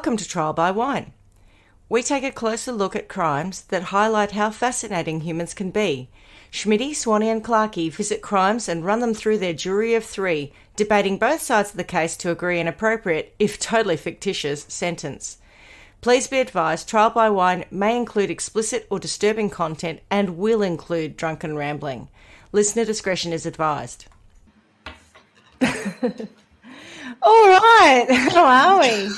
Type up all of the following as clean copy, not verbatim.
Welcome to Trial by Wine. We take a closer look at crimes that highlight how fascinating humans can be. Schmidty, Swanee and Clarkey visit crimes and run them through their jury of 3, debating both sides of the case to agree an appropriate, if totally fictitious, sentence. Please be advised, Trial by Wine may include explicit or disturbing content and will include drunken rambling. Listener discretion is advised. All right, how are we?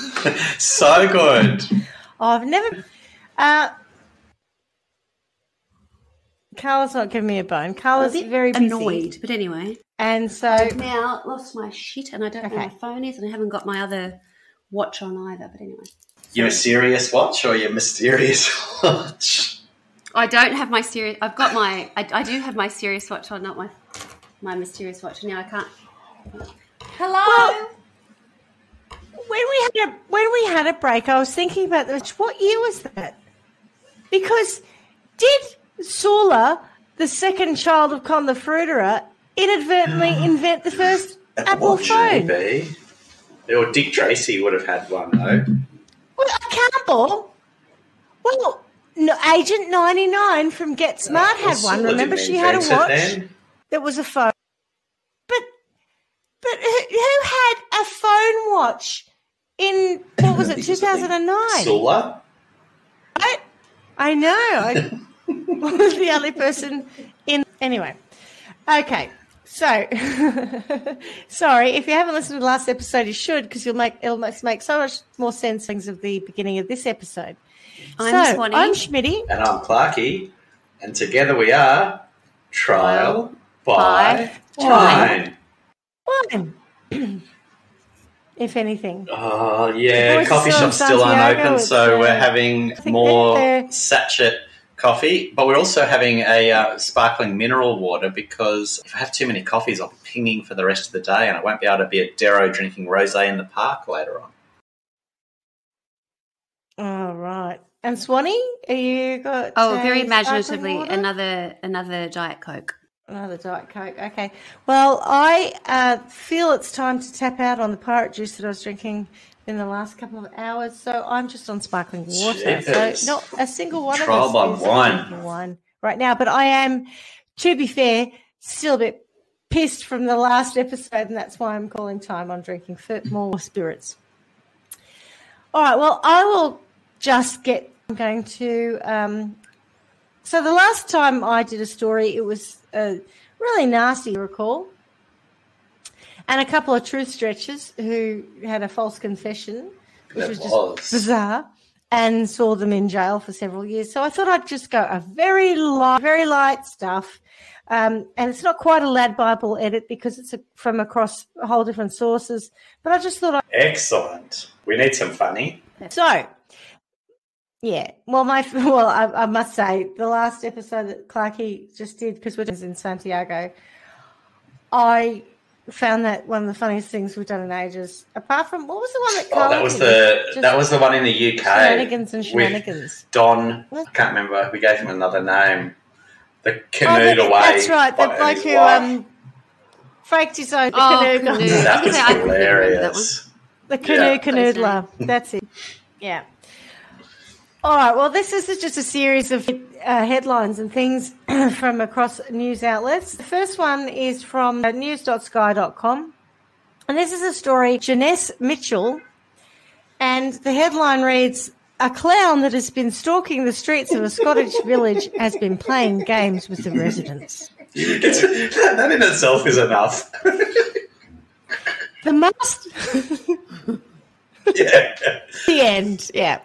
So good. I've never... Carla's not giving me a bone. Carla's very busy. Annoyed, but anyway. And so... I've now lost my shit and I don't know where my phone is and I haven't got my other watch on either, but anyway. Your serious watch or your mysterious watch? I don't have my serious... I've got my... I do have my serious watch on, not my mysterious watch. Now I can't... Hello? Well, when we had a break, I was thinking about this. What year was that? Because did Sula, the second child of Con the Fruiterer, inadvertently invent the first Apple phone? Maybe. Or Dick Tracy would have had one, though. Well, Campbell. Well, no, Agent 99 from Get Smart had one. Remember, she had a watch that was a phone. But who had a phone watch in, what was it, 2009? Sula? I know. I was the only person in. Anyway. Okay. So, sorry, if you haven't listened to the last episode, you should, because it'll make so much more sense things of the beginning of this episode. I'm Swanee. I'm Schmidty. And I'm Clarkey. And together we are Trial by Wine. If anything. Oh, yeah. Coffee shop's still unopened, so we're having more sachet coffee, but we're also having a sparkling mineral water because if I have too many coffees, I'll be pinging for the rest of the day and I won't be able to be at Darrow drinking rosé in the park later on. All right. And Swanee, are you got... very imaginatively, another Diet Coke. Another Diet Coke, okay. Well, I feel it's time to tap out on the pirate juice that I was drinking in the last couple of hours, so I'm just on sparkling water. Jeepers. So not a single one Trial of by us is wine. drinking wine right now, but I am, to be fair, still a bit pissed from the last episode, and that's why I'm calling time on drinking more spirits. All right, well, I will just I'm going to... So the last time I did a story, it was really nasty, you recall, and a couple of truth stretchers who had a false confession, which was just bizarre, and saw them in jail for several years. So I thought I'd just go a very light stuff, and it's not quite a Lad Bible edit because it's from across a whole different sources. But I just thought Excellent. We need some funny. So. Yeah, I must say, the last episode that Clarkey just did, because we're in Santiago, I found that one of the funniest things we've done in ages. Apart from, what was the one that Carolynne that was the one in the UK. Shenanigans and Shenanigans. With Don, I can't remember, we gave him another name. The canoed away. That's right, the bloke who faked his own canoe. That was hilarious. The canoodler, that's it. Yeah. All right, well, this is just a series of headlines and things from across news outlets. The first one is from news.sky.com, and this is a story, Janice Mitchell, and the headline reads, "A clown that has been stalking the streets of a Scottish village has been playing games with the residents." That in itself is enough. The end, yeah.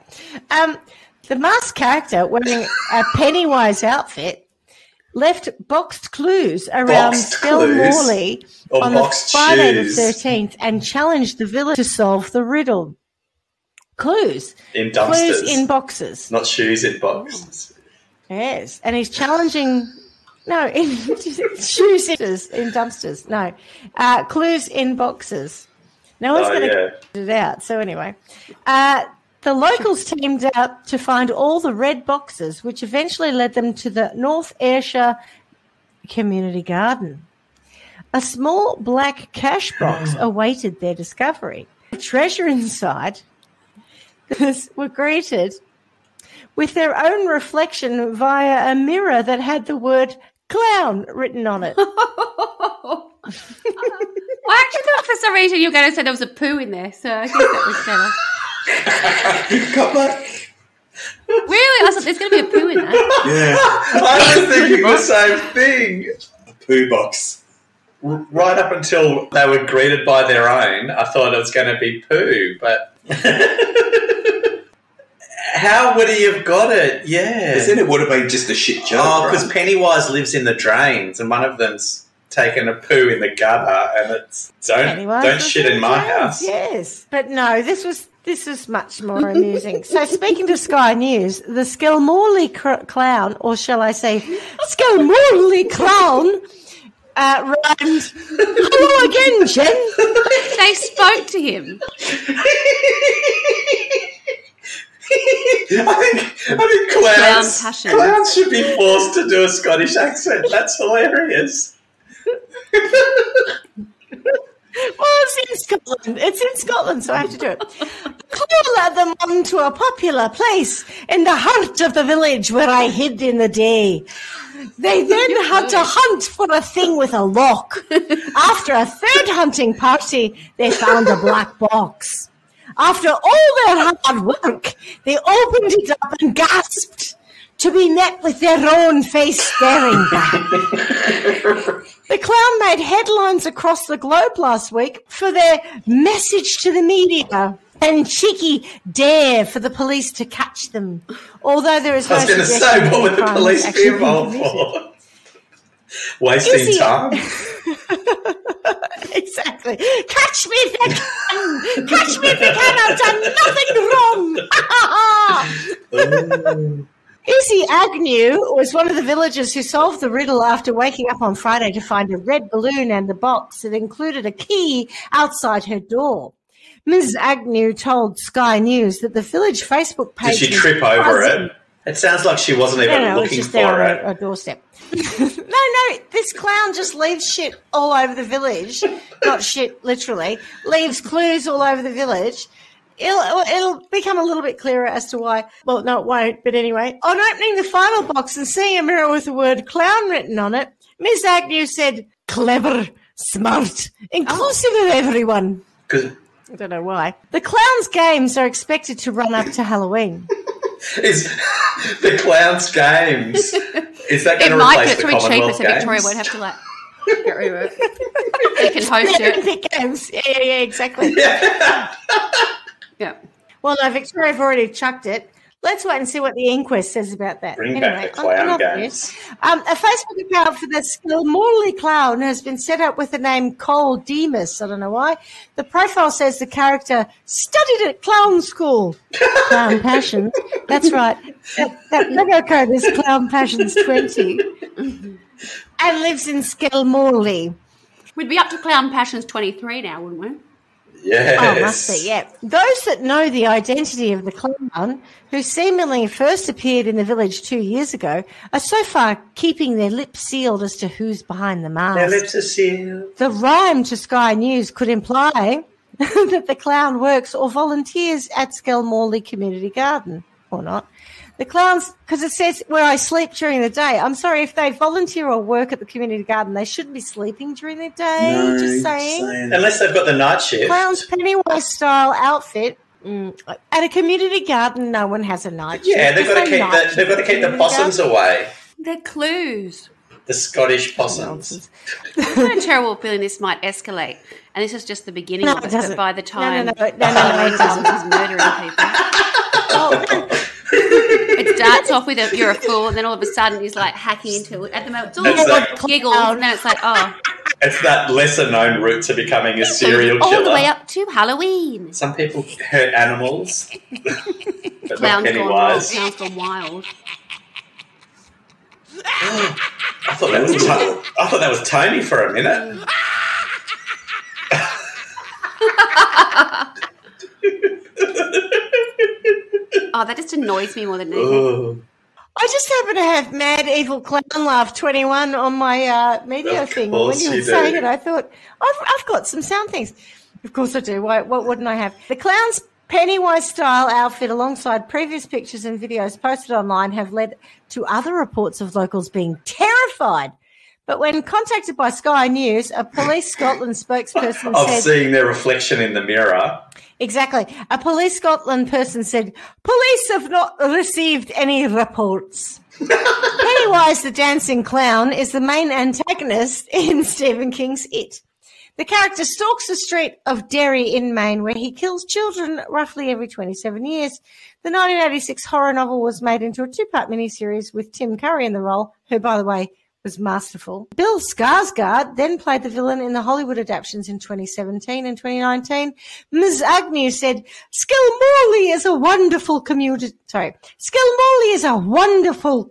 The masked character wearing a Pennywise outfit left boxed clues around Morley on the Friday the 13th and challenged the village to solve the riddle. Clues. In dumpsters. Clues in boxes. Not shoes in boxes. Yes, and he's challenging... No, in shoes in dumpsters. No. Clues in boxes. No one's going to get it out. So anyway... the locals teamed up to find all the red boxes, which eventually led them to the North Ayrshire Community Garden. A small black cash box awaited their discovery. The treasure inside, were greeted with their own reflection via a mirror that had the word clown written on it. I actually thought for some reason you were going to say there was a poo in there, so I guess that was better. Come back. Really? I thought there's going to be a poo in there. Yeah. I was thinking the same thing. The poo box. Right up until they were greeted by their own, I thought it was going to be poo, but how would he have got it? Yeah. Because then it would have been just a shit joke. Oh, because Pennywise lives in the drains, and one of them's taken a poo in the gutter, and it's don't shit in my house. Yes, but no, this was much more amusing. So, speaking to Sky News, the Skelmorley clown, or shall I say, Skelmorley clown, rhymed. Hello again, Jen. They spoke to him. I think clowns should be forced to do a Scottish accent. That's hilarious. Well, it's in Scotland, so I have to do it. The clown led them on to a popular place in the heart of the village where I hid in the day. They then had to hunt for a thing with a lock. After a third hunting party, they found a black box. After all their hard work, they opened it up and gasped to be met with their own face staring back. The clown made headlines across the globe last week for their message to the media and cheeky dare for the police to catch them. Although there is no I was going to say, what would the police be involved for? Wasting time. Exactly. Catch me if you can. Catch me if you can. I've done nothing wrong. Izzy Agnew was one of the villagers who solved the riddle after waking up on Friday to find a red balloon and the box that included a key outside her door. Ms. Agnew told Sky News that the village Facebook page... Did she trip over it? It sounds like she wasn't even looking just for there it. on a doorstep. No, this clown just leaves shit all over the village. Not shit, literally. Leaves clues all over the village. It'll become a little bit clearer as to why. Well, no, it won't, but anyway. On opening the final box and seeing a mirror with the word clown written on it, Ms. Agnew said, clever, smart, inclusive of everyone. Good. I don't know why. The clown's games are expected to run up to Halloween. Is the clown's games? Is that going to replace the Commonwealth Games? Victoria won't have to get rid of it. They can host it. Games. Yeah, exactly. Yeah. Well, no, Victoria have already chucked it. Let's wait and see what the inquest says about that. Bring back the clown games. A Facebook account for the Skelmorley clown has been set up with the name Cole Demas. I don't know why. The profile says the character studied at clown school. Clown Passions. That's right. That logo code is Clown Passions 20. And lives in Skelmorley. We'd be up to Clown Passions 23 now, wouldn't we? Yes. Oh, must be, yeah. Those that know the identity of the clown, who seemingly first appeared in the village 2 years ago, are so far keeping their lips sealed as to who's behind the mask. Their lips are sealed. The rhyme to Sky News could imply that the clown works or volunteers at Skelmorley Community Garden, or not. The clowns, because it says where I sleep during the day. I'm sorry, if they volunteer or work at the community garden, they shouldn't be sleeping during the day. No, just saying. Unless they've got the night shift. Clown's Pennywise style outfit. At a community garden, no one has a night shift. Yeah, they've got to keep the possums away. They're clues. The Scottish possums. I've got a terrible feeling this might escalate, and this is just the beginning of it. But by the time No, it doesn't. he's murdering people. It starts off with you're a fool, and then all of a sudden he's like hacking into it. At the moment, it's all giggles, and then it's like, oh. It's that lesser-known route to becoming a serial killer. All the way up to Halloween. Some people hurt animals. But Clown's not Pennywise. Clown's gone wild. I thought that was Tony for a minute. Oh, that just annoys me more than anything. I just happen to have Mad Evil Clown Laugh 21 on my media thing. When you were saying it, I thought, I've got some sound things. Of course I do. What wouldn't I have? The clown's Pennywise-style outfit alongside previous pictures and videos posted online have led to other reports of locals being terrified. But when contacted by Sky News, a Police Scotland spokesperson of said... seeing their reflection in the mirror. Exactly. A Police Scotland person said, police have not received any reports. Pennywise the Dancing Clown is the main antagonist in Stephen King's It. The character stalks the street of Derry in Maine, where he kills children roughly every 27 years. The 1986 horror novel was made into a 2-part miniseries with Tim Curry in the role, who, by the way, was masterful. Bill Skarsgård then played the villain in the Hollywood adaptations in 2017 and 2019. Ms. Agnew said, Skilmorley is a wonderful community. Sorry. Skilmorley is a wonderful,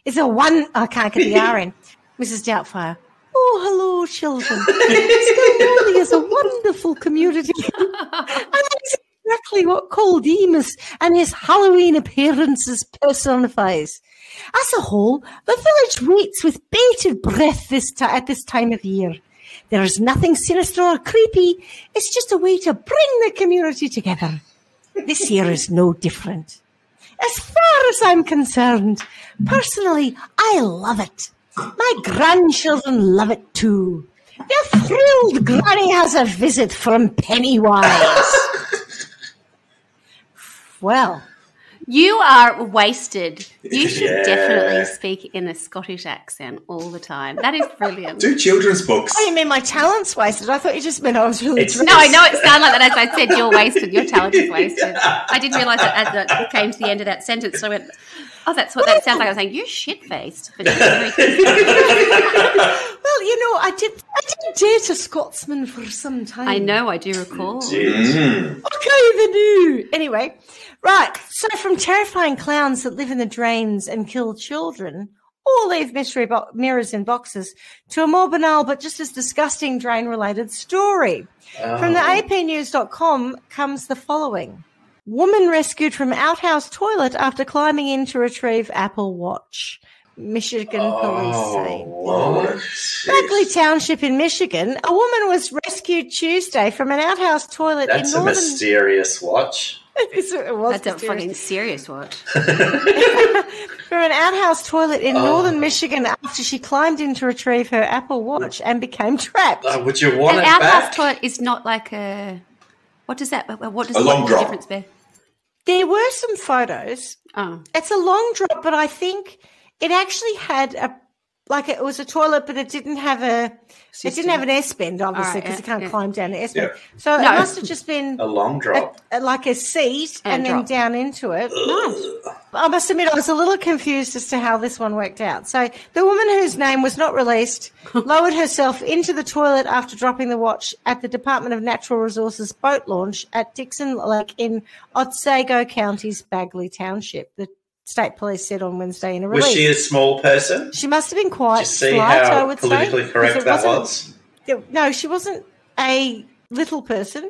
I can't get the R in. Mrs. Doubtfire. Oh, hello, children. Skilmorley is a wonderful community. And that's exactly what Cole Demas and his Halloween appearances personifies. As a whole, the village waits with bated breath at this time of year. There is nothing sinister or creepy. It's just a way to bring the community together. This year is no different. As far as I'm concerned, personally, I love it. My grandchildren love it too. They're thrilled Granny has a visit from Pennywise. Well... You are wasted. You should definitely speak in a Scottish accent all the time. That is brilliant. Do children's books. Oh, you mean my talent's wasted? I thought you just meant I was really dressed. No, I know it sounded like that as I said you're wasted. Your talent is wasted. I didn't realise that as it came to the end of that sentence. So I went, oh, that's what that sounds like. I was saying, you're shit-faced. But well, you know, I did date a Scotsman for some time. I know, I do recall. Okay, the new. Anyway, right. So from terrifying clowns that live in the drains and kill children or leave mystery mirrors in boxes to a more banal but just as disgusting drain-related story. From the apnews.com comes the following. Woman rescued from outhouse toilet after climbing in to retrieve Apple Watch. Michigan police say. Bagley Township in Michigan, a woman was rescued Tuesday from an outhouse toilet in northern... That's a mysterious watch. That's a fucking serious watch. From an outhouse toilet in northern Michigan after she climbed in to retrieve her Apple Watch and became trapped. Would you want it back? An outhouse back? toilet is not like a... What does that... What does a long drop. Difference be? There were some photos. Oh. It's a long drop, but I think it actually had it was a toilet, but it didn't have an S bend, obviously, because you can't climb down the S bend. Yeah. So it must have just been a long drop, like a seat, and then down into it. Nice. I must admit, I was a little confused as to how this one worked out. So the woman whose name was not released lowered herself into the toilet after dropping the watch at the Department of Natural Resources boat launch at Dixon Lake in Otsego County's Bagley Township. The State Police said on Wednesday in a release. Was she a small person? She must have been quite slight, I would say. Politically correct that was? No, she wasn't a little person.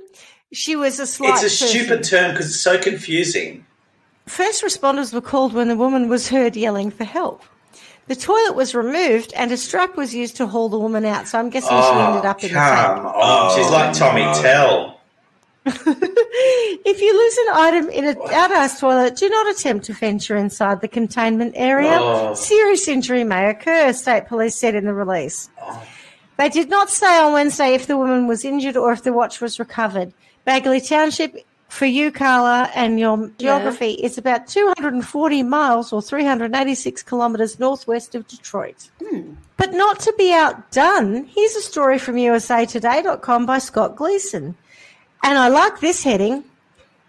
She was a slight It's a stupid term because it's so confusing. First responders were called when the woman was heard yelling for help. The toilet was removed and a strap was used to haul the woman out, so I'm guessing she ended up in the tank. She's like Tommy Tell. If you lose an item in an outhouse toilet, do not attempt to venture inside the containment area. Serious injury may occur, State Police said in the release. They did not say on Wednesday if the woman was injured or if the watch was recovered. Bagley Township, for you, Carla, and your geography, is about 240 miles or 386 kilometres northwest of Detroit. But not to be outdone, here's a story from usatoday.com by Scott Gleason. And I like this heading.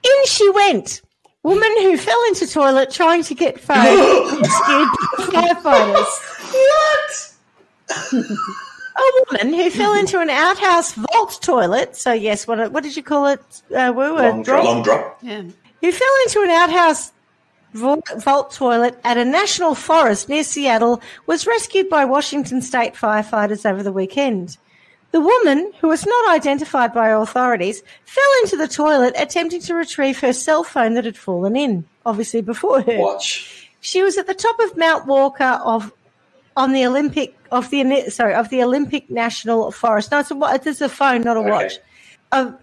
In she went. Woman who fell into toilet trying to get phone rescued firefighters. What? A woman who fell into an outhouse vault toilet. So, yes, what did you call it? Long drop. Yeah. Who fell into an outhouse vault toilet at a national forest near Seattle was rescued by Washington state firefighters over the weekend. The woman, who was not identified by authorities, fell into the toilet attempting to retrieve her cell phone that had fallen in, obviously before her. Watch. She was at the top of Mount Walker of the Olympic National Forest. No, it's a phone, not a watch.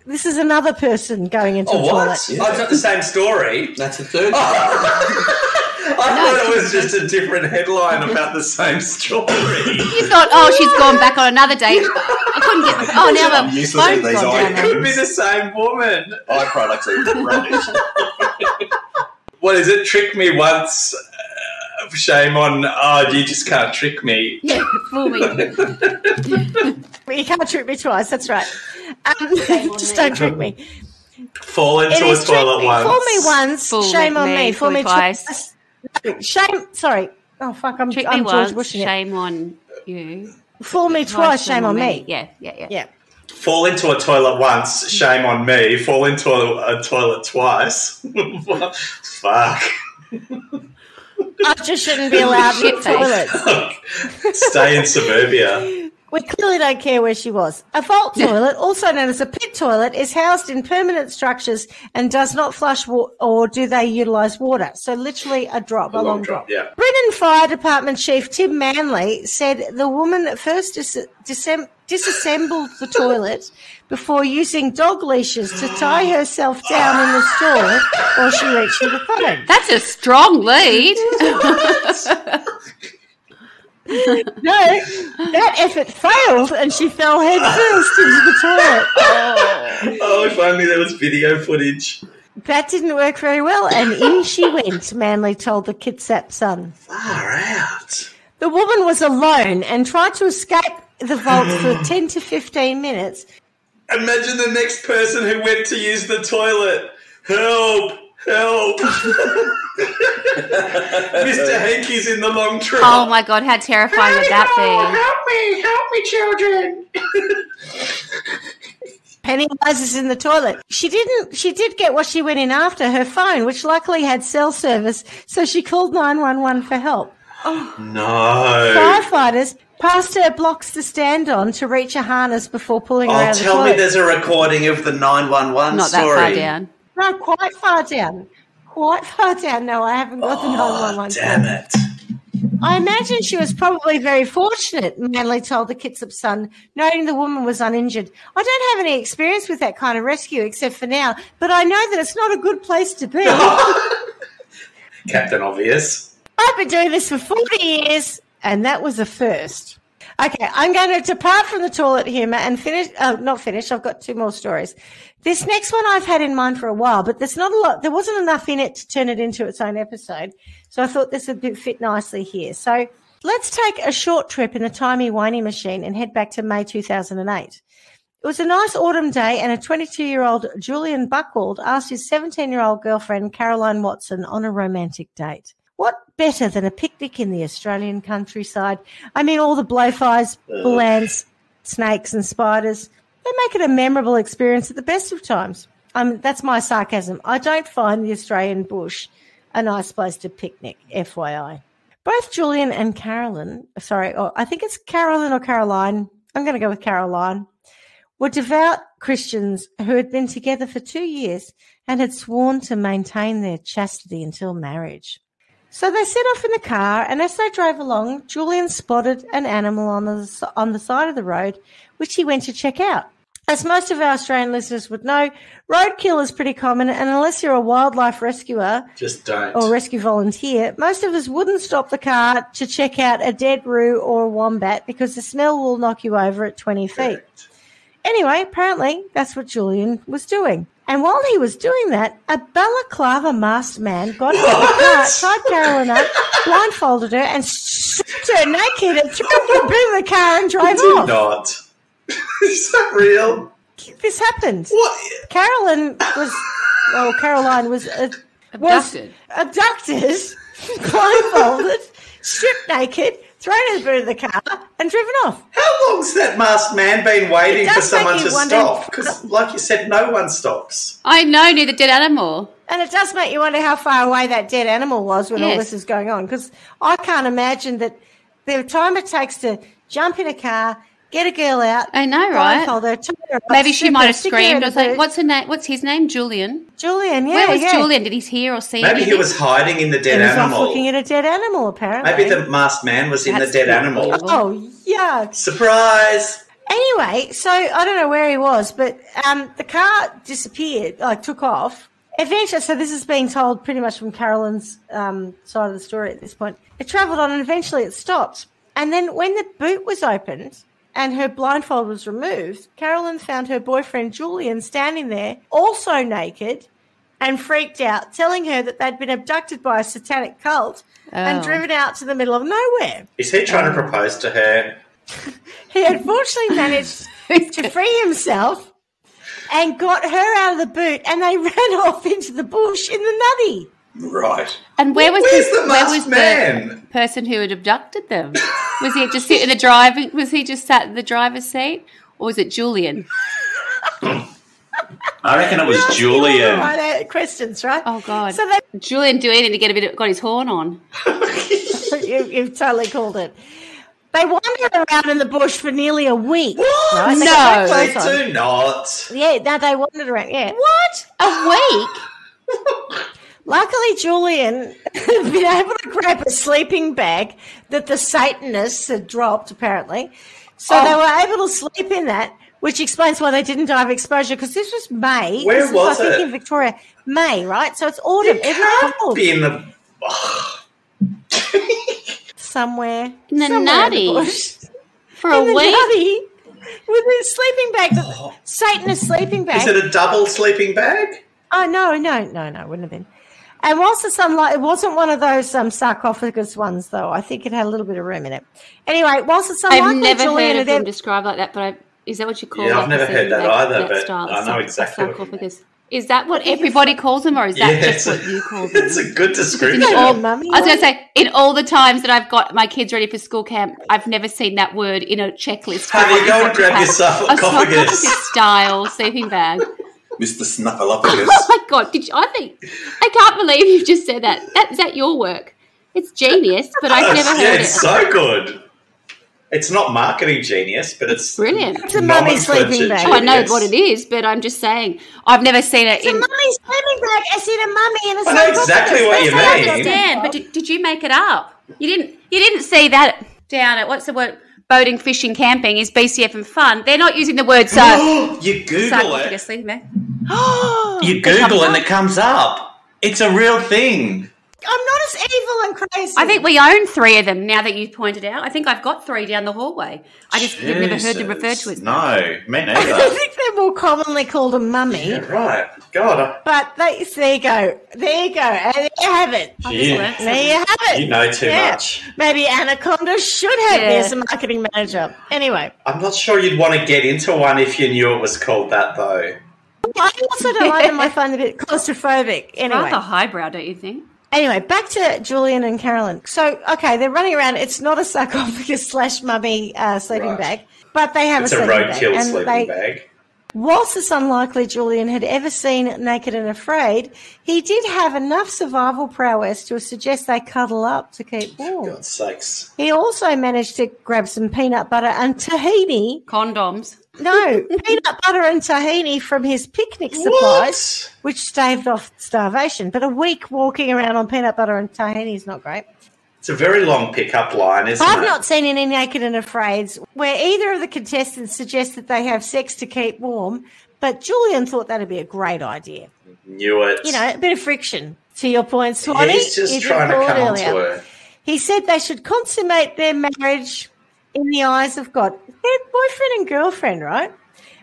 this is another person going into the toilet. Yeah. Oh, it's not the same story. That's the third time. I thought it was just a different headline about the same story. You thought, she's gone back on another date. I couldn't get the... Oh, now the phone's gone down. It could be the same woman. Eye products are rubbish. What is it? Trick me once, shame on... Oh, you just can't trick me. Yeah, fool me. You can't trick me twice, that's right. Just don't trick me. Fall into a toilet once. Fool me once, shame on me. Fool me twice. Shame, sorry. Oh, fuck, I'm George once, Bushing shame on you. Fool me twice, shame on me. Yeah. Fall into a toilet once, shame on me. Fall into a toilet twice. Fuck. I just shouldn't be allowed in toilets. Stay in suburbia. We clearly don't care where she was. A vault toilet, also known as a pit toilet, is housed in permanent structures and does not flush or do they utilise water. So literally a long drop. Yeah. Brennan Fire Department Chief Tim Manley said the woman first disassembled the toilet before using dog leashes to tie herself down in the stall while she reached for the phone. That's a strong lead. No, that effort failed and she fell head first into the toilet. Oh, if only there was video footage. That didn't work very well, and in she went, Manley told the Kitsap Sun. Far out. The woman was alone and tried to escape the vault for 10 to 15 minutes. Imagine the next person who went to use the toilet. Help! Help! Mr. Hankey's in the long trip. Oh my God, how terrifying would that be? Help me, children. Pennywise is in the toilet. She did get what she went in after, her phone, which luckily had cell service, so she called 911 for help. Oh no. Firefighters passed her blocks to stand on to reach a harness before pulling her out of the toilet. Tell me there's a recording of the 911 Not story. Not that far down. No, quite far down. Quite far down. No, I haven't got the 911. Damn it. I imagine she was probably very fortunate, Manley told the Kitsap Sun, noting the woman was uninjured. I don't have any experience with that kind of rescue except for now, but I know that it's not a good place to be. Captain Obvious. I've been doing this for 40 years, and that was a first. Okay, I'm going to depart from the toilet humour and finish. Oh, not finish. I've got two more stories. This next one I've had in mind for a while, but there's not a lot. There wasn't enough in it to turn it into its own episode. So I thought this would fit nicely here. So let's take a short trip in the timey-wimey machine and head back to May 2008. It was a nice autumn day and a 22-year-old Julian Buchwald asked his 17-year-old girlfriend Carolynne Watson on a romantic date. What better than a picnic in the Australian countryside? I mean, all the blowflies, bull ants, snakes and spiders. They make it a memorable experience at the best of times. That's my sarcasm. I don't find the Australian bush a nice place to picnic, FYI. Both Julian and Carolynne, I think it's Carolynne or Caroline. I'm going to go with Caroline, were devout Christians who had been together for 2 years and had sworn to maintain their chastity until marriage. So they set off in the car, and as they drove along, Julian spotted an animal on the side of the road, which he went to check out. As most of our Australian listeners would know, roadkill is pretty common, and unless you're a wildlife rescuer just don't. Or rescue volunteer, most of us wouldn't stop the car to check out a dead roo or a wombat because the smell will knock you over at 20 feet. Correct. Anyway, apparently that's what Julian was doing. And while he was doing that, a balaclava masked man got into the car, tied Carolynne up, blindfolded her, and stripped her naked and threw her in the car and drove off. Not. Is that real? This happened. What? Caroline was Abducted, blindfolded, stripped naked, thrown in the boot of the car, and driven off. How long's that masked man been waiting for someone to stop? Because, like you said, no one stops. I know, near the dead animal. And it does make you wonder how far away that dead animal was when all this is going on. Because I can't imagine that the time it takes to jump in a car, get a girl out. I know, right? Her, maybe she might have screamed or something. What's her name? What's his name? Julian. Julian, yeah. Where was Julian? Did he hear or see? Maybe he was hiding in the dead animal. He was looking at a dead animal, apparently. Maybe the masked man was in the dead animal. Oh, yeah. Surprise! Anyway, so I don't know where he was, but the car disappeared, took off. Eventually, so this is being told pretty much from Carolynne's side of the story at this point. It travelled on and eventually it stopped. And then when the boot was opened and her blindfold was removed, Carolynne found her boyfriend Julian standing there, also naked and freaked out, telling her that they'd been abducted by a satanic cult and driven out to the middle of nowhere. Is he trying to propose to her? He unfortunately managed to free himself and got her out of the boot, and they ran off into the bush in the nutty. Right. And where was the person who had abducted them? Was he just sitting in the driver? Was he just sat in the driver's seat, or was it Julian? I reckon it was Julian. Questions, right? Oh God! So Julian doing it to get got his horn on. You've totally called it. They wandered around in the bush for nearly a week. What? Right? No, they do not. Yeah, no, they wandered around. Yeah. What? A week? Luckily, Julian had been able to grab a sleeping bag that the Satanists had dropped, apparently. So they were able to sleep in that, which explains why they didn't die of exposure, because this was May. Where was I think it? in Victoria. May, right? So it's autumn. It can't be in the... Somewhere. In the In nutty? the bush. For a in the week? Nutty, with a sleeping bag. Satanist sleeping bag. Is it a double sleeping bag? Oh, no, wouldn't have been. And whilst the sunlight, it wasn't one of those sarcophagus ones, though. I think it had a little bit of room in it. Anyway, whilst the sunlight, I've never heard of them described like that, but is that what you call it? Yeah, I've never heard that either, but I know exactly what sarcophagus. Is that what everybody calls them, or is that just what you call them? It's a good description. I was going to say, in all the times that I've got my kids ready for school camp, I've never seen that word in a checklist. Honey, go and grab your sarcophagus. Style sleeping bag. Mr. Snuffleupagus. Oh my God! I can't believe you've just said that. Is that your work? It's genius, but I've never heard it. It's so good. It's not marketing genius, but it's brilliant. It's a mummy sleeping bag. Oh, I know what it is, but I'm just saying I've never seen it. It's a mummy sleeping bag. I seen a mummy in a I know exactly what you mean. I understand, but did you make it up? You didn't see that down at what's the word? Boating, fishing, camping is BCF and fun. They're not using the word You Google it. Sleeping bag. You Google and it comes up. It's a real thing. I'm not as evil and crazy. I think we own 3 of them now that you've pointed out. I think I've got 3 down the hallway. I just have never heard them referred to as. No, me neither. I think they're more commonly called a mummy. Yeah, right. God. But there you go. There you go. And there you have it. There you have it. You know too much. Maybe Anaconda should have me as a marketing manager. Anyway. I'm not sure you'd want to get into one if you knew it was called that, though. I also don't like them. I find them a bit claustrophobic. Anyway. Rather highbrow, don't you think? Anyway, back to Julian and Carolynne. So, okay, they're running around. It's not a sarcophagus / mummy sleeping bag, but they have it's a sleeping bag. It's a roadkill sleeping bag. Whilst it's unlikely Julian had ever seen Naked and Afraid, he did have enough survival prowess to suggest they cuddle up to keep warm. For God's sakes. He also managed to grab some peanut butter and tahini. Condoms. No, peanut butter and tahini from his picnic supplies, which staved off starvation. But a week walking around on peanut butter and tahini is not great. It's a very long pickup line, isn't it? I've not seen any Naked and Afraids where either of the contestants suggests that they have sex to keep warm, but Julian thought that'd be a great idea. Knew it. You know, a bit of friction. To your point, Swanee. He's just trying to come on to her. He said they should consummate their marriage in the eyes of God. They're boyfriend and girlfriend, right?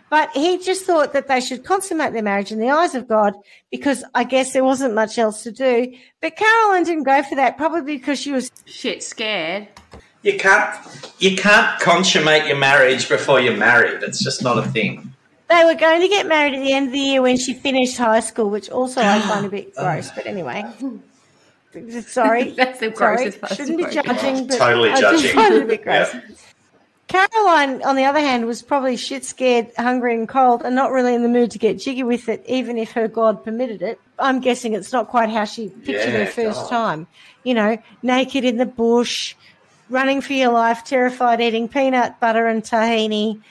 But he just thought that they should consummate their marriage in the eyes of God because I guess there wasn't much else to do. But Carolynne didn't go for that, probably because she was scared. You can't consummate your marriage before you're married. It's just not a thing. They were going to get married at the end of the year when she finished high school, which also I find a bit gross. But anyway, sorry. That's the grossest part. Shouldn't be judging, but totally I judging. just find it a bit gross. Yep. Carolynne, on the other hand, was probably shit scared, hungry and cold and not really in the mood to get jiggy with it, even if her God permitted it. I'm guessing it's not quite how she pictured her first time. You know, naked in the bush, running for your life, terrified, eating peanut butter and tahini,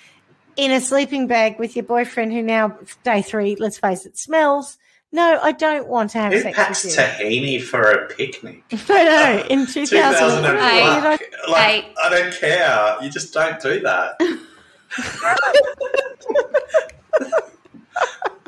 in a sleeping bag with your boyfriend who now, day 3, let's face it, smells. No, I don't want to have Who sex packs with you. tahini for a picnic? I know, in 2008. I don't care. You just don't do that.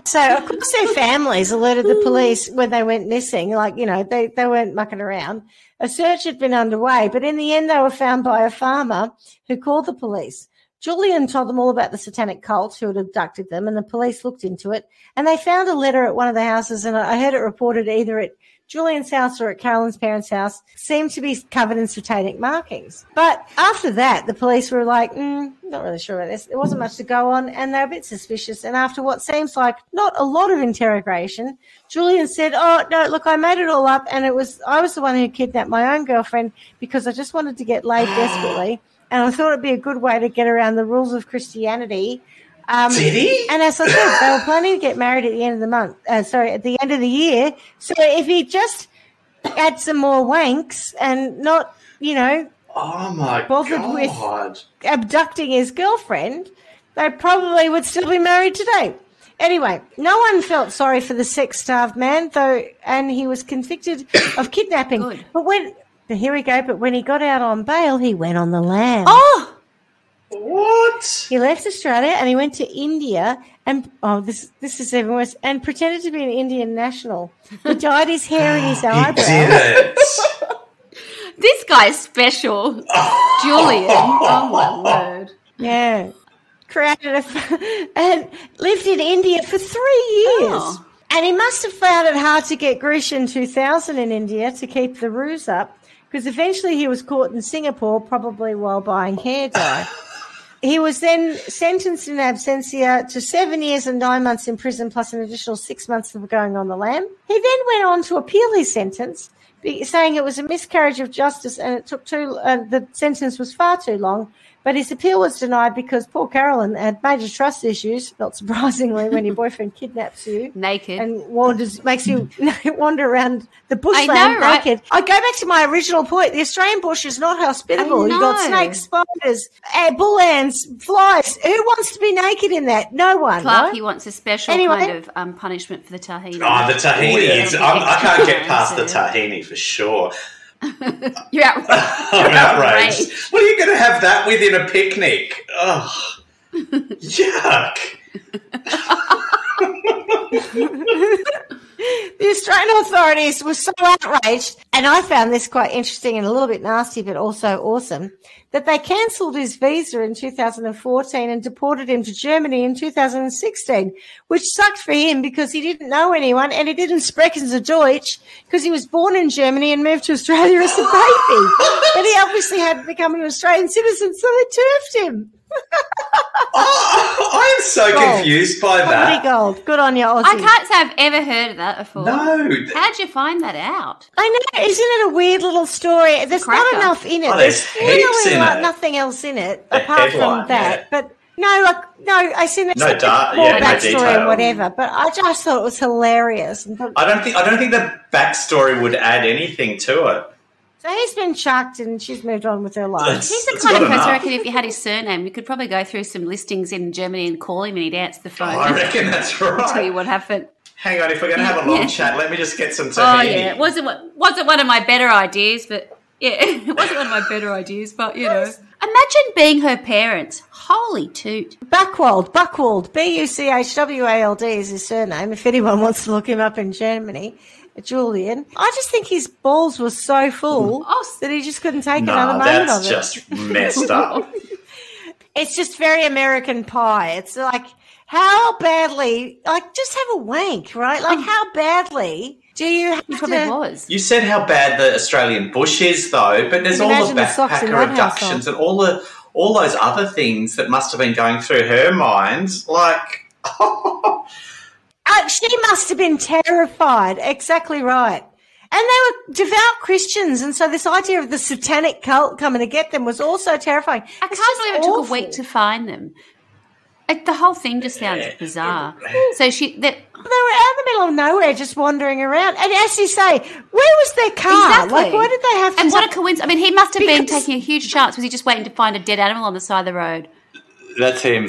So, of course, their families alerted the police when they went missing. Like, you know, they weren't mucking around. A search had been underway, but in the end they were found by a farmer who called the police. Julian told them all about the satanic cult who had abducted them, and the police looked into it. And they found a letter at one of the houses, and I heard it reported either at Julian's house or at Carolynne's parents' house, seemed to be covered in satanic markings. But after that, the police were like, not really sure about this. There wasn't much to go on, and they were a bit suspicious. And after what seems like not a lot of interrogation, Julian said, oh, no, look, I made it all up, and I was the one who kidnapped my own girlfriend because I just wanted to get laid desperately, and I thought it'd be a good way to get around the rules of Christianity. Did he? And as I said, they were planning to get married at the end of the month. At the end of the year. So if he just had some more wanks and not, you know, oh my bothered with abducting his girlfriend, they probably would still be married today. Anyway, no one felt sorry for the sex-starved man, though, and he was convicted of kidnapping. Good. But when he got out on bail, he went on the lam. Oh! What? He left Australia and he went to India and, this is even worse, and pretended to be an Indian national. He dyed his hair and his eyebrows. He did it. This guy's special. Julian. Oh, my word. Yeah. Created and lived in India for 3 years. Oh. And he must have found it hard to get Grish in 2000 in India to keep the ruse up, because eventually he was caught in Singapore, probably while buying hair dye. He was then sentenced in absentia to 7 years and 9 months in prison, plus an additional 6 months of going on the lam. He then went on to appeal his sentence, saying it was a miscarriage of justice and it took the sentence was far too long. But his appeal was denied because poor Carolynne had major trust issues, not surprisingly, when your boyfriend kidnaps you. Naked. And makes you wander around the bushland naked. Right? I go back to my original point. The Australian bush is not hospitable. You've got snakes, spiders, bull ants, flies. Who wants to be naked in that? No one. Clarky right? wants a special kind of punishment for the Tahini. Oh, the Tahini. I can't get past the Tahini for sure. You're outraged. I'm outraged. What are you going to have that with in a picnic? Oh, yuck. The Australian authorities were so outraged, and I found this quite interesting and a little bit nasty, but also awesome, that they cancelled his visa in 2014 and deported him to Germany in 2016, which sucked for him because he didn't know anyone and he didn't sprechen the Deutsch because he was born in Germany and moved to Australia as a baby. But he obviously hadn't become an Australian citizen, so they turfed him. I am so confused by that. Gold. Good on you, Aussie. I can't say I've ever heard of that before. No. How'd you find that out? I know. Isn't it a weird little story? There's not enough in it. There's heaps in it. Nothing else in it The apart headline, from that. yeah. But no, I seen it. No backstory detail. and whatever. But I just thought it was hilarious. I don't think the backstory would add anything to it. So he's been chucked and she's moved on with her life. He's the kind of person, I reckon, if you had his surname, you could probably go through some listings in Germany and call him and he'd answer the phone. I reckon that's right. I'll tell you what happened. Hang on, if we're going to have a long chat, let me just get some tahini. Oh, yeah. It wasn't one of my better ideas, but yeah, it wasn't one of my better ideas, but you know. Imagine being her parents. Holy toot. Buchwald, Buchwald is his surname, if anyone wants to look him up in Germany. Julian. I just think his balls were so full that he just couldn't take another moment of it. That's just messed up. It's just very American Pie. It's like, how badly, just have a wank, right? Like, how badly do you have to... You said how bad the Australian bush is, though, but there's all the backpacker abductions and all those other things that must have been going through her mind. Like... She must have been terrified. Exactly right. And they were devout Christians, and so this idea of the satanic cult coming to get them was also terrifying. I can't believe it took a week to find them. The whole thing just sounds bizarre. So they were out in the middle of nowhere just wandering around. And as you say, where was their car? Exactly. Like, why did they have to... And what a coincidence. I mean, he must have been taking a huge chance. Was he just waiting to find a dead animal on the side of the road? That's him.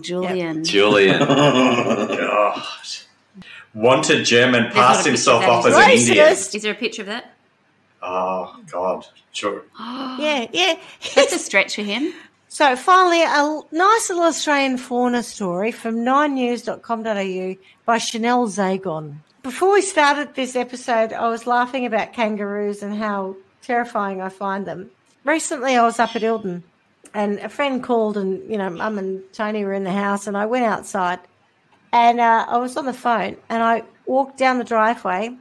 Julian. Yep. Julian. God. Wanted German, passed himself off as an Indian. Is there a picture of that? Oh, God. Sure. Yeah. That's a stretch for him. So finally, a nice little Australian fauna story from 9news.com.au by Chanel Zagon. Before we started this episode, I was laughing about kangaroos and how terrifying I find them. Recently, I was up at Ilden and a friend called and, Mum and Tony were in the house and I went outside and I was on the phone and I walked down the driveway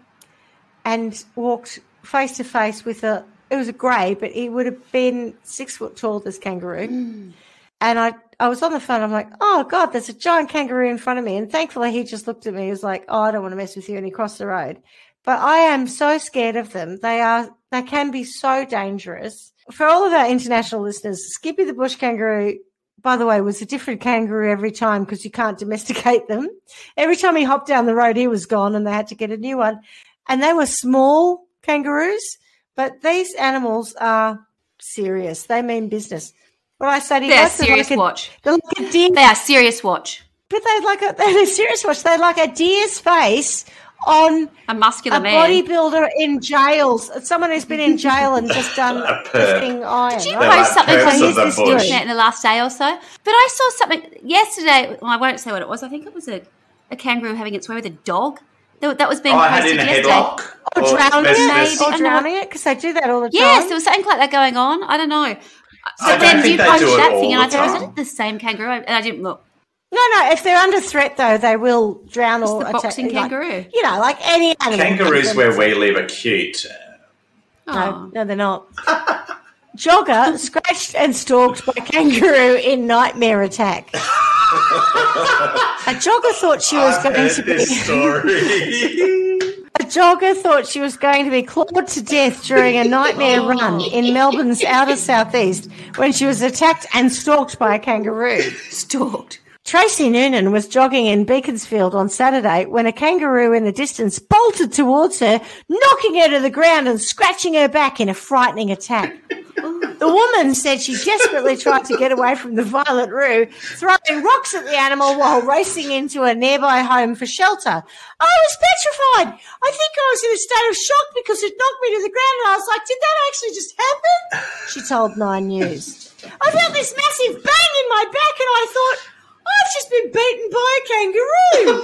and walked face to face with it was a grey, but he would have been 6 foot tall, this kangaroo. And I was on the phone. I'm like, oh, God, there's a giant kangaroo in front of me. And thankfully, he just looked at me. He was like, oh, I don't want to mess with you. And he crossed the road. But I am so scared of them. They can be so dangerous. For all of our international listeners, Skippy the bush kangaroo, by the way, was a different kangaroo every time because you can't domesticate them. Every time he hopped down the road, he was gone and they had to get a new one. And they were small kangaroos. But these animals are serious. They mean business. What I say to you, they're serious watch. They're like a deer. They are serious watch. But they're serious watch. They're like a deer's face on a muscular man, bodybuilder in jails. Someone who's been in jail and just done lifting iron. Did you post something on the in the last day or so? But I saw something yesterday. Well, I won't say what it was. I think it was a kangaroo having its way with a dog. That was being posted yesterday. Or drowning it, because they do that all the time. Yes, there was something like that going on. I don't know. So then you posted that thing, and I thought, is it the same kangaroo? And I didn't look. No. If they're under threat, though, they will drown or attack. Boxing kangaroo. Like any animal. Kangaroos where we live are cute. No, they're not. Jogger scratched and stalked by kangaroo in nightmare attack. A jogger thought she was going to be. A jogger thought she was going to be clawed to death during a nightmare run in Melbourne's outer southeast when she was attacked and stalked by a kangaroo. Stalked. Tracy Noonan was jogging in Beaconsfield on Saturday when a kangaroo in the distance bolted towards her, knocking her to the ground and scratching her back in a frightening attack. The woman said she desperately tried to get away from the violent roo, throwing rocks at the animal while racing into a nearby home for shelter. I was petrified. I think I was in a state of shock because it knocked me to the ground and I was like, did that actually just happen? She told 9 News. I felt this massive bang in my back and I thought, I've just been beaten by a kangaroo.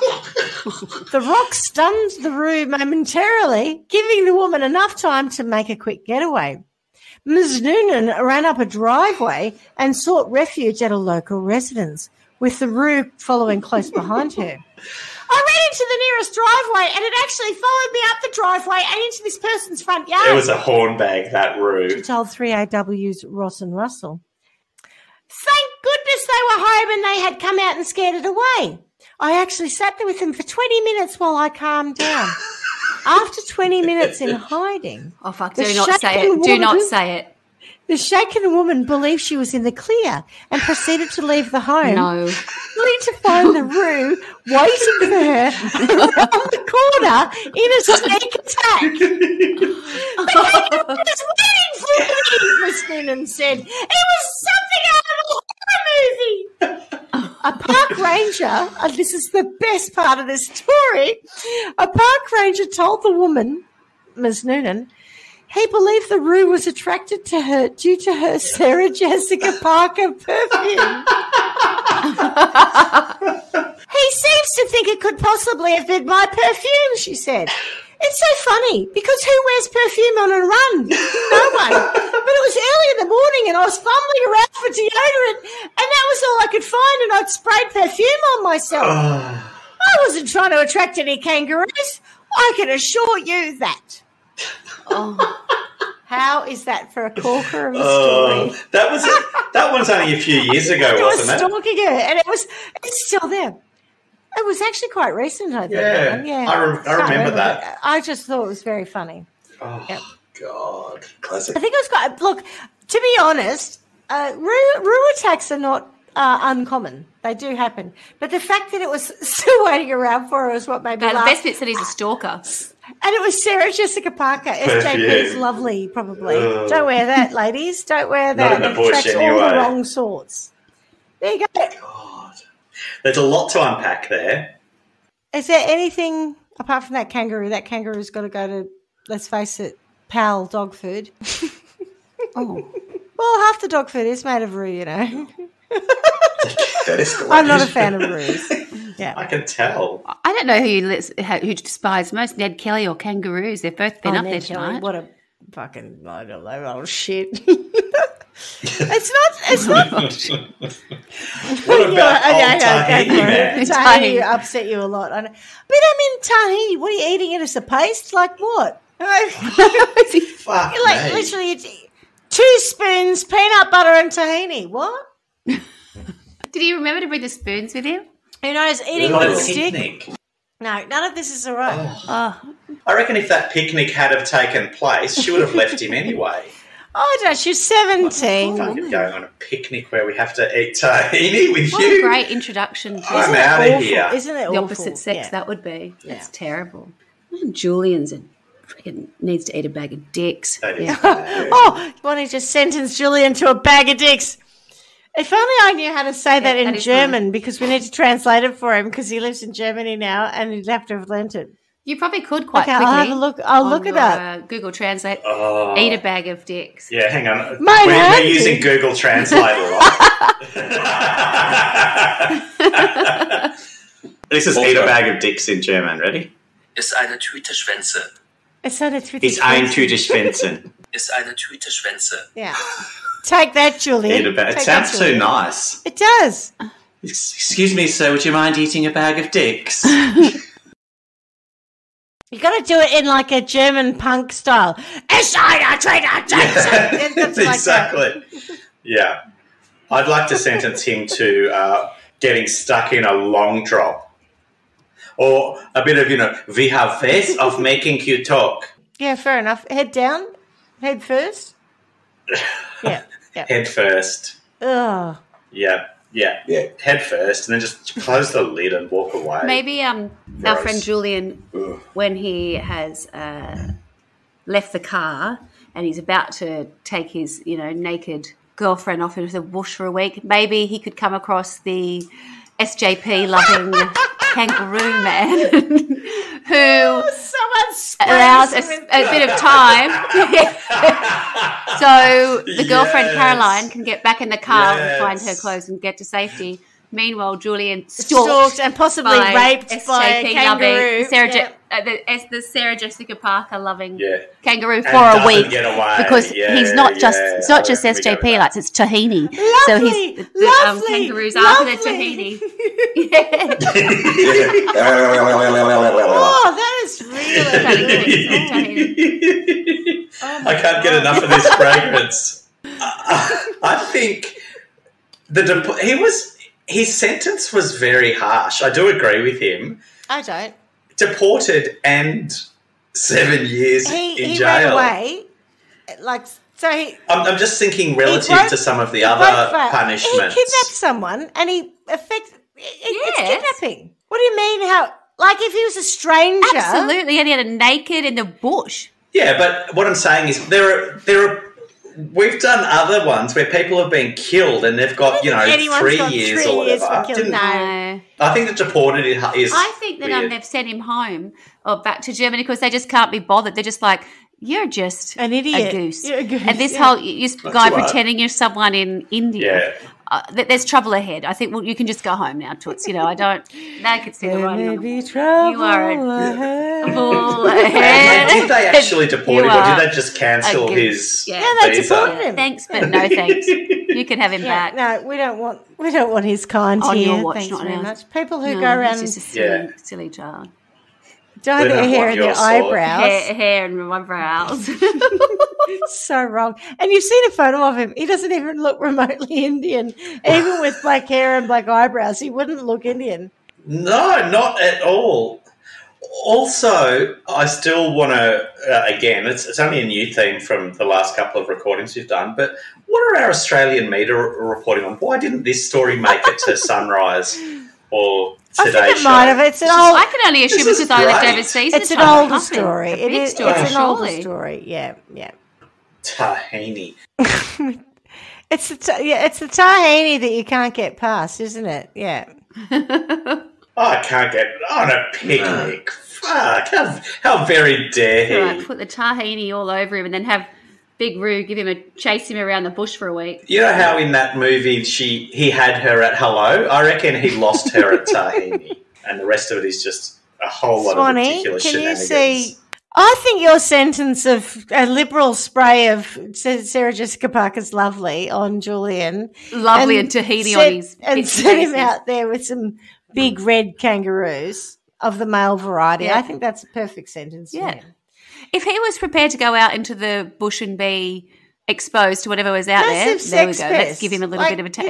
The rock stunned the roo momentarily, giving the woman enough time to make a quick getaway. Ms. Noonan ran up a driveway and sought refuge at a local residence, with the roo following close behind her. I ran into the nearest driveway and it actually followed me up the driveway and into this person's front yard. It was a hornbag, that roo. She told 3AW's Ross and Russell. Thank goodness they were home and they had come out and scared it away. I actually sat there with them for 20 minutes while I calmed down. After 20 minutes in hiding... Oh, fuck, do not say it. Do not say it. The shaken woman believed she was in the clear and proceeded to leave the home. No. Only to find the roo waiting for her around the corner in a sneak attack. The kangaroo was waiting for me, Miss Noonan said. It was something out of a horror movie. A park ranger, and this is the best part of this story, a park ranger told the woman, Ms. Noonan, he believed the roo was attracted to her due to her Sarah Jessica Parker perfume. He seems to think it could possibly have been my perfume, she said. It's so funny because who wears perfume on a run? No one. But it was early in the morning and I was fumbling around for deodorant and that was all I could find and I'd sprayed perfume on myself. I wasn't trying to attract any kangaroos. I can assure you that. Oh. How is that for a corker of a story? That one's only a few years ago, wasn't it? Stalking her, and it's still there. It was actually quite recent, I think. Yeah. I remember that. I just thought it was very funny. Oh, yep. God. Classic. I think it was quite... Look, to be honest, roo attacks are not uncommon. They do happen. But the fact that it was still waiting around for her is what made me laugh. The best bit's that he's a stalker. And it was Sarah Jessica Parker. SJP's lovely, probably. Don't wear that, ladies. Don't wear that. Not in the bush, attracts all the wrong sorts. There you go. God. There's a lot to unpack there. Is there anything apart from that kangaroo? That kangaroo's got to go to, let's face it, pal dog food. Oh. Well, half the dog food is made of roux, you know. I'm not a fan of roux. Yeah, I can tell. I don't know who despise most, Ned Kelly or kangaroos. They've both been up Ned there Kelly, tonight. what a fucking, I don't know, old shit. It's not. What about tahini, man? Tahini upset you a lot. I mean, tahini, what are you eating it as a paste? Like what? Fuck You're like literally 2 spoons peanut butter and tahini. What? Did he remember to bring the spoons with him? Who knows? Eating What with a a stick. picnic. No, none of this is all right. I reckon if that picnic had have taken place, she would have left him anyway. I don't know. She's 17. Fucking going on a picnic where we have to eat tahini with What you. a great introduction to I'm out of here. Isn't it the awful? opposite sex. Yeah. That would be. That's terrible. Julian's freaking needs to eat a bag of dicks. Oh, Bonnie just sentenced Julian to a bag of dicks. If only I knew how to say that in German, because we need to translate it for him because he lives in Germany now and he'd have to have learnt it. You probably could quite quickly. I'll have a look. I'll look it up. Google Translate. Eat a bag of dicks. Yeah, hang on. We're using Google Translate, right? This is eat a bag of dicks in German. Ready? Ist eine Tüte Schwänze. It's ein Tüte Schwänzen. Ist eine Tüte Schwänze. Yeah. Take that, Julian. It sounds too nice. It does. Excuse me, sir, would you mind eating a bag of dicks? You got to do it in like a German punk style. Exactly. Yeah. I'd like to sentence him to getting stuck in a long drop. Or a bit of, we have ways of making you talk. Yeah, fair enough. Head down. Head first. Yeah. Head first. Ugh. Yeah. Head first, and then just close the lid and walk away. Maybe our friend Julian, when he has left the car and he's about to take his, naked girlfriend off into the bush for a week, maybe he could come across the SJP-loving kangaroo man who allows a bit of time. So the girlfriend Carolynne can get back in the car and find her clothes and get to safety. Meanwhile, Julian stalked and possibly raped by a kangaroo. The Sarah Jessica Parker loving kangaroo for and a week because he's not just it's not just SJP lights, it's Tahini. Lovely, so he's the kangaroos after the Tahini. Oh, that is really. I can't get enough of this fragrance. I think his sentence was very harsh. I do agree with him. I don't. Deported and 7 years in jail. Ran away. I'm just thinking relative to some of the other punishments. He kidnapped someone and it's kidnapping. What do you mean? If he was a stranger? Absolutely, and he had a naked in the bush. Yeah, but what I'm saying is there are. We've done other ones where people have been killed and they've got 3 years or whatever. No. I think the deported is. I think that they've sent him home or back to Germany because they just can't be bothered. They're just like, you're just an idiot, a goose. You're a goose. And this whole guy pretending you're someone in India. Yeah. There's trouble ahead. I think you can just go home now, Toots. I don't. They could see the writing on the wall. You are a fool ahead. Did they actually deport him, or did they just cancel his they deported him. Thanks, but no thanks. You can have him back. No, we don't want his kind on here. Your watch, Thanks not very ours. much. People who go around he's just a silly child. Dye their hair and their eyebrows. Hair and eyebrows. So wrong. And you've seen a photo of him. He doesn't even look remotely Indian. Even with black hair and black eyebrows, he wouldn't look Indian. No, not at all. Also, I still want to, again, it's only a new theme from the last couple of recordings we've done, but what are our Australian media reporting on? Why didn't this story make it to Sunrise or Today Show? I think it might have. I can only assume because I lived overseas. It's an older story. It's an older story. Yeah. Tahini. It's the tahini that you can't get past, isn't it? Yeah. I can't get on a picnic. Fuck! How very dare he? Right, put the tahini all over him, and then have Big Roo, chase him around the bush for a week. You know how in that movie he had her at hello? I reckon he lost her at Tahini, and the rest of it is just a whole lot of ridiculous shenanigans. Can you see? I think your sentence of a liberal spray of Sarah Jessica Parker's lovely on Julian. Lovely and Tahini on his and set him out there with some big red kangaroos of the male variety. Yeah. I think that's a perfect sentence for him. If he was prepared to go out into the bush and be exposed to whatever was out there we go. Let's give him a little bit of a taste.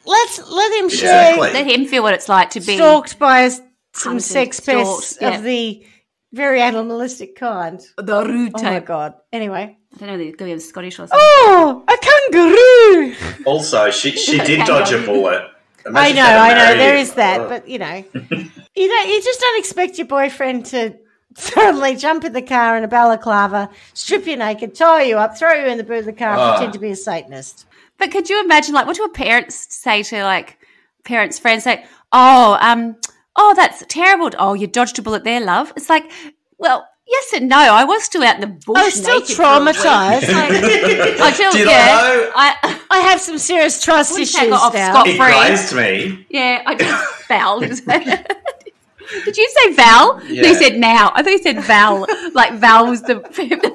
Let's let him share. Let him feel what it's like to be stalked by some sex pests of the very animalistic kind. The rude type. Oh my God. Anyway. I don't know, they're going to be Scottish or something. Oh, a kangaroo. Also, she did dodge a bullet. I know. There is that, but you just don't expect your boyfriend to suddenly jump in the car in a balaclava, strip you naked, tie you up, throw you in the boot of the car, and pretend to be a Satanist. But could you imagine, what do parents say to parents' friends? Say, oh, that's terrible. Oh, you dodged a bullet there, love. It's like, well, yes and no. I was still out in the bush. I was still traumatised. I have some serious trust issues now. He grazed me. Yeah, I did. Val. Did you say Val? Yeah. No, you said now. I thought you said Val. Like Val was the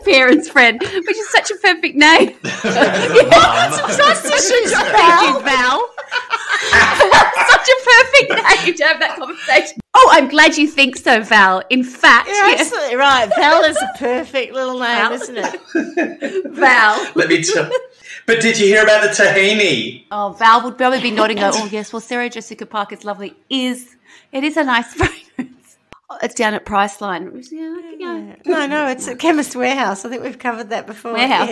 parents' friend, which is such a perfect name. Trust issues, Val. Such a perfect name to have that conversation. Oh, I'm glad you think so, Val. In fact, you're absolutely right. Val is a perfect little name, isn't it? Val. Let me tell. But did you hear about the Tahini? Oh, Val would probably be nodding. Oh, yes. Well, Sarah Jessica Parker's lovely. It is a nice fragrance. Oh, it's down at Priceline. Yeah. No, it's at Chemist Warehouse. I think we've covered that before. Warehouse.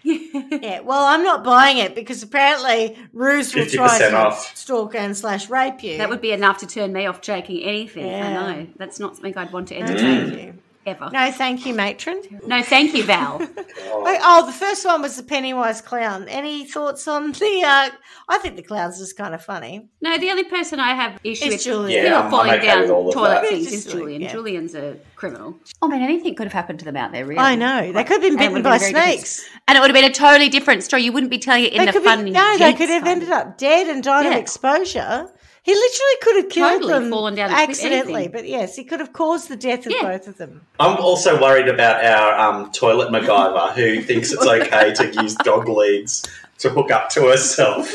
Yeah. Well, I'm not buying it because apparently Roos will try to stalk and / rape you. That would be enough to turn me off taking anything. Yeah. I know. That's not something I'd want to entertain. Ever. No, thank you, matron. No, thank you, Val. The first one was the Pennywise clown. Any thoughts on the? I think the clown's just kind of funny. No, the only person I have issue with Julian. Falling down toilet things is Julian. Julian. Yeah. Julian's a criminal. Oh man, anything could have happened to them out there. Really, I know they could have been bitten by snakes, and it would have been a totally different story. You wouldn't be telling it in the funny. No, they could have ended up dead and died of exposure. He literally could have killed them fallen down accidentally, but yes, he could have caused the death of both of them. I'm also worried about our toilet MacGyver who thinks it's okay to use dog leads to hook up to herself.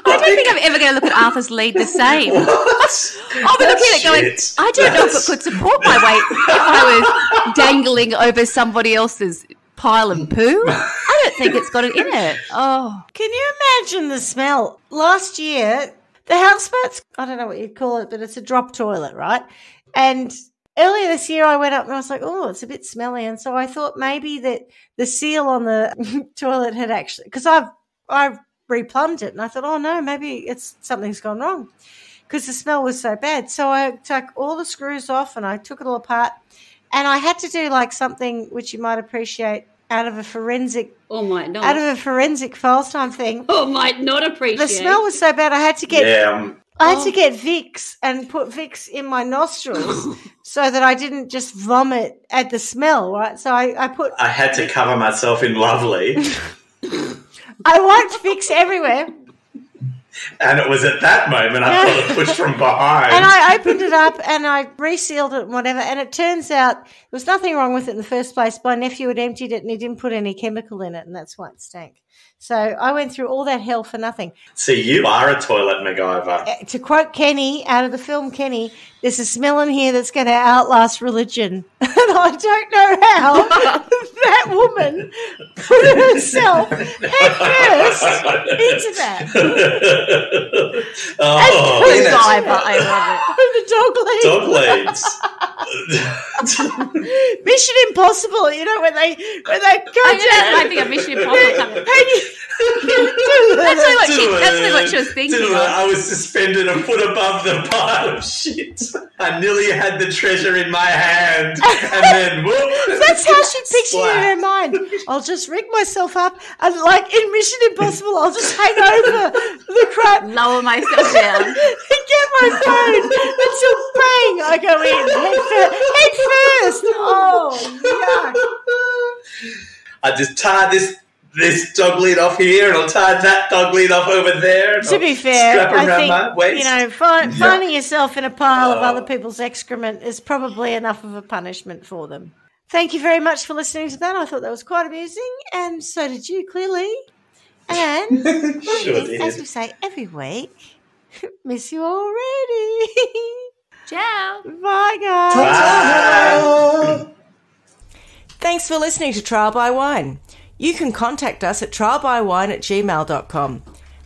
I don't think I'm ever going to look at Arthur's lead the same. What? I'll be looking at it going, I don't know if it could support my weight if I was dangling over somebody else's pile of poo. I don't think it's got it in it. Oh. Can you imagine the smell? Last year, the houseboats, I don't know what you'd call it, but it's a drop toilet, right? And earlier this year I went up and I was like, oh, it's a bit smelly. And so I thought maybe that the seal on the toilet had actually, because I replumbed it and I thought, oh no, maybe something's gone wrong because the smell was so bad. So I took all the screws off and I took it all apart and I had to do like something which you might appreciate out of a forensic files time thing. Oh, might not appreciate. The smell was so bad I had to get to get Vicks and put Vicks in my nostrils so that I didn't just vomit at the smell, right? So I had to cover myself in lovely. I wiped Vicks everywhere. And it was at that moment I felt it pushed from behind. And I opened it up and I resealed it and whatever. And it turns out there was nothing wrong with it in the first place. My nephew had emptied it and he didn't put any chemical in it, and that's why it stank. So I went through all that hell for nothing. So you are a toilet MacGyver. To quote Kenny out of the film Kenny, there's a smell in here that's going to outlast religion. And I don't know how that woman put herself head first into that. MacGyver, I love it. The dog leads. Mission Impossible, when they go down. I think of Mission Impossible. That's what she was thinking of. I was suspended a foot above the pile of shit. I nearly had the treasure in my hand. And then, whoop. That's how she pictured it in her mind. I'll just rig myself up and, like in Mission Impossible, I'll just hang over the crap. Lower myself down. And get my phone. Until bang, I go in, head Head first. Oh, yuck. I just tie this dog lead off here, and I'll tie that dog lead off over there. To be fair, I think, my finding yourself in a pile of other people's excrement is probably enough of a punishment for them. Thank you very much for listening to that. I thought that was quite amusing, and so did you, clearly. And Sure as we say every week, miss you already. Ciao. Bye, guys. Bye. Thanks for listening to Trial by Wine. You can contact us at trialbywine@gmail.com.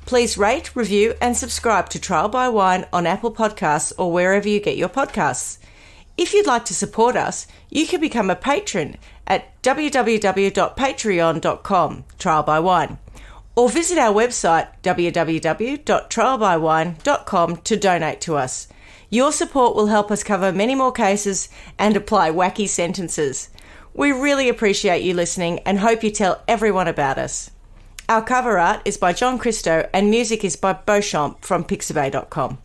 Please rate, review and subscribe to Trial by Wine on Apple Podcasts or wherever you get your podcasts. If you'd like to support us, you can become a patron at www.patreon.com, Trial by Wine, or visit our website www.trialbywine.com to donate to us. Your support will help us cover many more cases and apply wacky sentences. We really appreciate you listening and hope you tell everyone about us. Our cover art is by John Christo and music is by Beauchamp from pixabay.com.